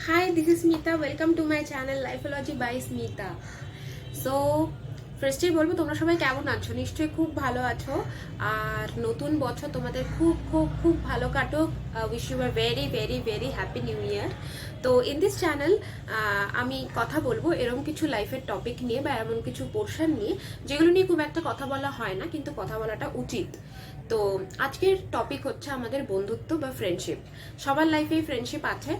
Hi, this is Smita. Welcome to my channel Lifeology by Smita. So, ফার্স্টেই বলবো তোমরা সবাই কেমন আছো, নিশ্চয়ই খুব ভালো আছো। আর নতুন বছর তোমাদের খুব খুব খুব ভালো কাটুক। Wish you a very very very happy new year. তো ইন দিস চ্যানেল আমি কথা বলবো এরকম কিছু লাইফের টপিক নিয়ে বা এমন কিছু পোর্শন নিয়ে যেগুলো নিয়ে খুব একটা কথা বলা হয় না, কিন্তু কথা বলাটা উচিত। তো আজকের টপিক হচ্ছে আমাদের বন্ধুত্ব বা ফ্রেন্ডশিপ। সবার লাইফেই ফ্রেন্ডশিপ আছে,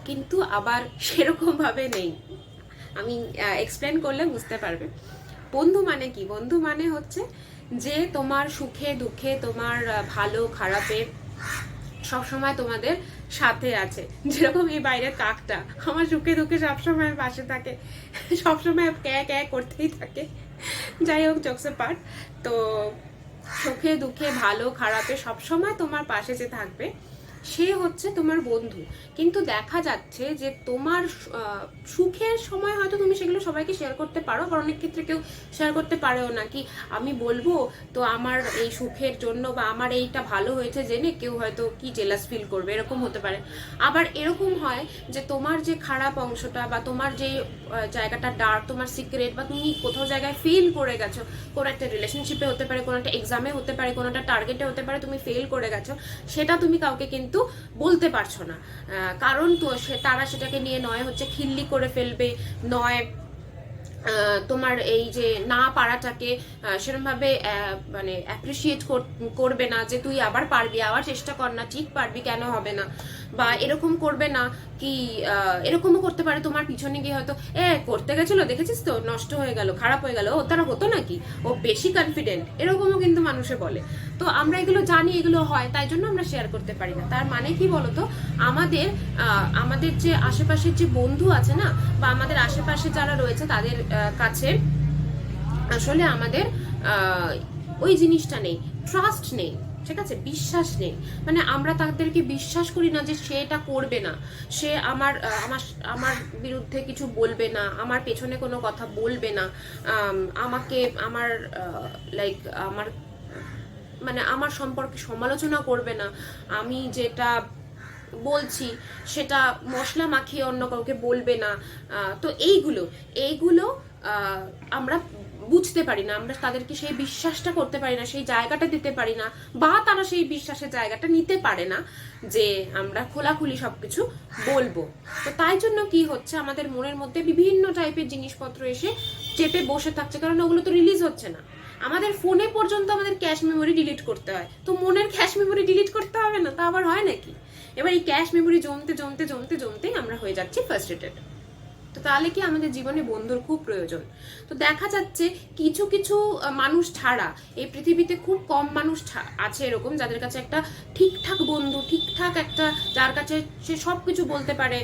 কিন্তু আবার সেরকম ভাবে নেই। আমি এক্সপ্লেন করলে বুঝতে পারবে। বন্ধু মানে কি? বন্ধু মানে হচ্ছে যে তোমার সুখে দুঃখে, তোমার ভালো খারাপে সবসময় তোমাদের সাথে আছে। যেরকম এই বাইরের কাকটা আমার সুখে দুঃখে সবসময় পাশে থাকে, সবসময় ক্যা ক্যা করতেই থাকে। যাই হোক, জোকসে পার্ট। তো সুখে দুঃখে ভালো খারাপে সবসময় তোমার পাশে যে থাকবে সে হচ্ছে তোমার বন্ধু। কিন্তু দেখা যাচ্ছে যে তোমার সুখের সময় হয়তো তুমি সেগুলো সবাইকে শেয়ার করতে পারো, আবার অনেক ক্ষেত্রে কেউ শেয়ার করতে পারেও না। কি আমি বলবো তো আমার এই সুখের জন্য বা আমার এইটা ভালো হয়েছে জেনে কেউ হয়তো কি জেলাস ফিল করবে, এরকম হতে পারে। আবার এরকম হয় যে তোমার যে খারাপ অংশটা বা তোমার যে জায়গাটা ডার্ক, তোমার সিক্রেট, বা তুমি কোথাও জায়গায় ফেল করে গেছো, কোনো একটা রিলেশনশিপে হতে পারে, কোনো একটা এক্সামে হতে পারে, কোনো একটা টার্গেটে হতে পারে, তুমি ফেল করে গেছো, সেটা তুমি কাউকে কিন্তু বলতে পারছো না। কারণ তো তারা সেটাকে নিয়ে নয় হচ্ছে খিল্লি করে ফেলবে, নয় তোমার এই যে না পারাটাকে সেরকমভাবে মানে অ্যাপ্রিসিয়েট করবে না, যে তুই আবার পারবি, আবার চেষ্টা কর না, ঠিক পারবি, কেন হবে না, বা এরকম করবে না। কি এরকমও করতে পারে তোমার পিছনে গিয়ে হয়তো করতে গেছিল, দেখেছিস তো নষ্ট হয়ে গেল, খারাপ হয়ে গেল, ও তারা হতো নাকি, ও বেশি কনফিডেন্ট, এরকমও কিন্তু মানুষে বলে। তো আমরা এগুলো জানি, এগুলো হয়, তাই জন্য আমরা শেয়ার করতে পারি না। তার মানে কি বলতো, আমাদের আমাদের যে আশেপাশের যে বন্ধু আছে না, বা আমাদের আশেপাশে যারা রয়েছে তাদের কাছে আসলে আমাদের ওই জিনিসটা নেই, ট্রাস্ট নেই, ঠিক আছে, বিশ্বাস নেই। মানে আমরা তাদেরকে বিশ্বাস করি না যে সে এটা করবে না, সে আমার আমার আমার বিরুদ্ধে কিছু বলবে না, আমার পেছনে কোনো কথা বলবে না, আমাকে আমার লাইক আমার মানে আমার সম্পর্কে সমালোচনা করবে না, আমি যেটা বলছি সেটা মশলা মাখিয়ে অন্য কাউকে বলবে না। তো এইগুলো এইগুলো আমরা বুঝতে পারি না, আমরা তাদেরকে সেই বিশ্বাসটা করতে পারি না, সেই জায়গাটা দিতে পারি না, বা তারা সেই বিশ্বাসের জায়গাটা নিতে পারে না যে আমরা খোলাখুলি সবকিছু বলবো। তো তাই জন্য কি হচ্ছে, আমাদের মনের মধ্যে বিভিন্ন টাইপের জিনিসপত্র এসে চেপে বসে থাকছে, কারণ ওগুলো তো রিলিজ হচ্ছে না। আমাদের ফোনে পর্যন্ত আমাদের ক্যাশ মেমোরি ডিলিট করতে হয়, তো মনের ক্যাশ মেমোরি ডিলিট করতে হবে না? তা আবার হয় নাকি? এবার এই ক্যাশ মেমোরি জমতে জমতে জমতে জমতেই আমরা হয়ে যাচ্ছি ফার্স্ট্রেটেড। তো তাহলে কি আমাদের জীবনে বন্ধুর খুব প্রয়োজন। তো দেখা যাচ্ছে কিছু কিছু মানুষ ছাড়া এই পৃথিবীতে খুব কম মানুষ আছে এরকম, যাদের কাছে একটা ঠিকঠাক বন্ধু, ঠিকঠাক একটা, যার কাছে সে সব কিছু বলতে পারে,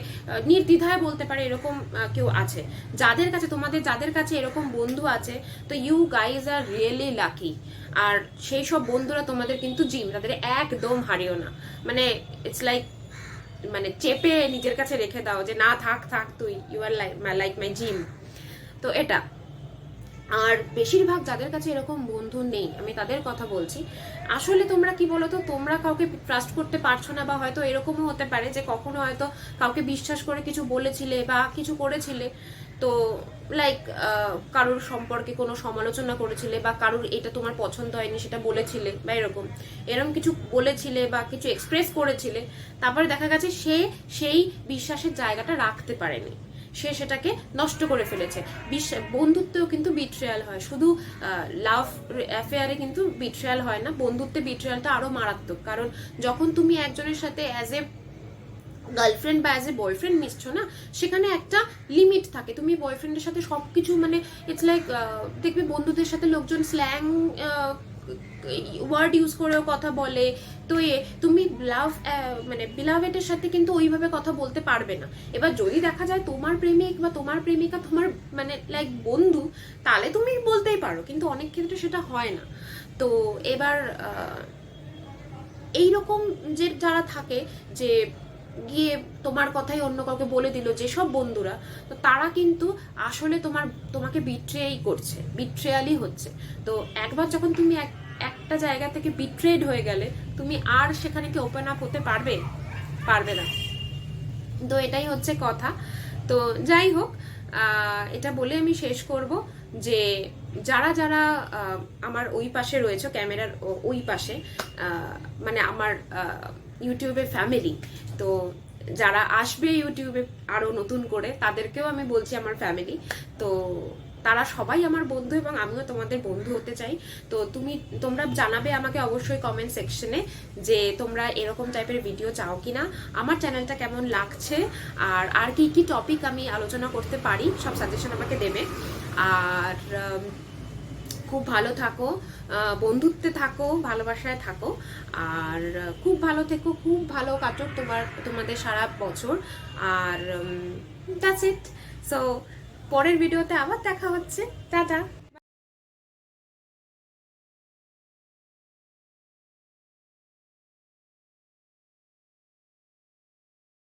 নির্দ্বিধায় বলতে পারে, এরকম কেউ আছে। যাদের কাছে এরকম বন্ধু আছে, তো you guys are really lucky. আর সেই সব বন্ধুরা তোমাদের কিন্তু জিম, তাদের একদম হারিও না। মানে ইটস লাইক, মানে চেপে নিজের কাছে রেখে দাও যে না, থাক থাক, তুই you are like my gym. তো এটা। আর বেশিরভাগ যাদের কাছে এরকম বন্ধু নেই, আমি তাদের কথা বলছি। আসলে তোমরা কি বলতো, তোমরা কাউকে ট্রাস্ট করতে পারছো না, বা হয়তো এরকমও হতে পারে যে কখনো হয়তো কাউকে বিশ্বাস করে কিছু বলেছিলে বা কিছু করেছিলে, তো লাইক কারোর সম্পর্কে কোনো সমালোচনা করেছিলে, বা কারোর এটা তোমার পছন্দ হয়নি সেটা বলেছিলে, বা এরকম এরকম কিছু বলেছিলে বা কিছু এক্সপ্রেস করেছিলে, তারপরে দেখা গেছে সে সেই বিশ্বাসের জায়গাটা রাখতে পারেনি, সে সেটাকে নষ্ট করে ফেলেছে। বন্ধুত্বেও কিন্তু বিট্রেয়াল হয়, শুধু লাভ অ্যাফেয়ারে কিন্তু বিট্রেয়াল হয় না, বন্ধুত্বে বিট্রেয়ালটা আরো মারাত্মক। কারণ যখন তুমি একজনের সাথে অ্যাজ এ গার্লফ্রেন্ড বা অ্যাজ এ বয়ফ্রেন্ড মিশছো না, সেখানে একটা লিমিট থাকে। তুমি বয়ফ্রেন্ডের সাথে সবকিছু মানে ইটস লাইক, দেখবে বন্ধুদের সাথে লোকজন স্ল্যাং ওয়ার্ড ইউজ করেও কথা বলে। তো তুমি মানে বিলাভেটের সাথে কিন্তু ওইভাবে কথা বলতে পারবে না। এবার যদি দেখা যায় তোমার প্রেমিক বা তোমার প্রেমিকা তোমার মানে লাইক বন্ধু, তাহলে তুমি বলতেই পারো, কিন্তু অনেক ক্ষেত্রে সেটা হয় না। তো এবার এইরকম যে যারা থাকে, যে গিয়ে তোমার কথাই অন্য কাউকে বলে দিল, যেসব বন্ধুরা, তো তারা কিন্তু আসলে তোমাকে বিট্রেই করছে, বিট্রেয়ালই হচ্ছে। তো একবার যখন তুমি একটা জায়গা থেকে বিট্রেড হয়ে গেলে, তুমি আর সেখানে কি ওপেন আপ হতে পারবে? পারবে না। তো এটাই হচ্ছে কথা। তো যাই হোক, এটা বলে আমি শেষ করব যে যারা যারা আমার ওই পাশে রয়েছে, ক্যামেরার ওই পাশে, মানে আমার ইউটিউবের ফ্যামিলি, তো যারা আসবে ইউটিউবে আরো নতুন করে তাদেরকেও আমি বলছি আমার ফ্যামিলি, তো তারা সবাই আমার বন্ধু এবং আমিও তোমাদের বন্ধু হতে চাই। তো তোমরা জানাবে আমাকে অবশ্যই কমেন্ট সেকশনে যে তোমরা এরকম টাইপের ভিডিও চাও কিনা, আমার চ্যানেলটা কেমন লাগছে, আর আর কি কি টপিক আমি আলোচনা করতে পারি, সব সাজেশন আমাকে দেবে। আর খুব ভালো থাকো, বন্ধুত্বে থাকো, ভালোবাসায় থাকো, আর খুব ভালো থেকো, খুব ভালো কাটুক তোমাদের সারা বছর। আর দ্যাটস ইট। সো পরের ভিডিওতে আবার দেখা হচ্ছে। টাটা।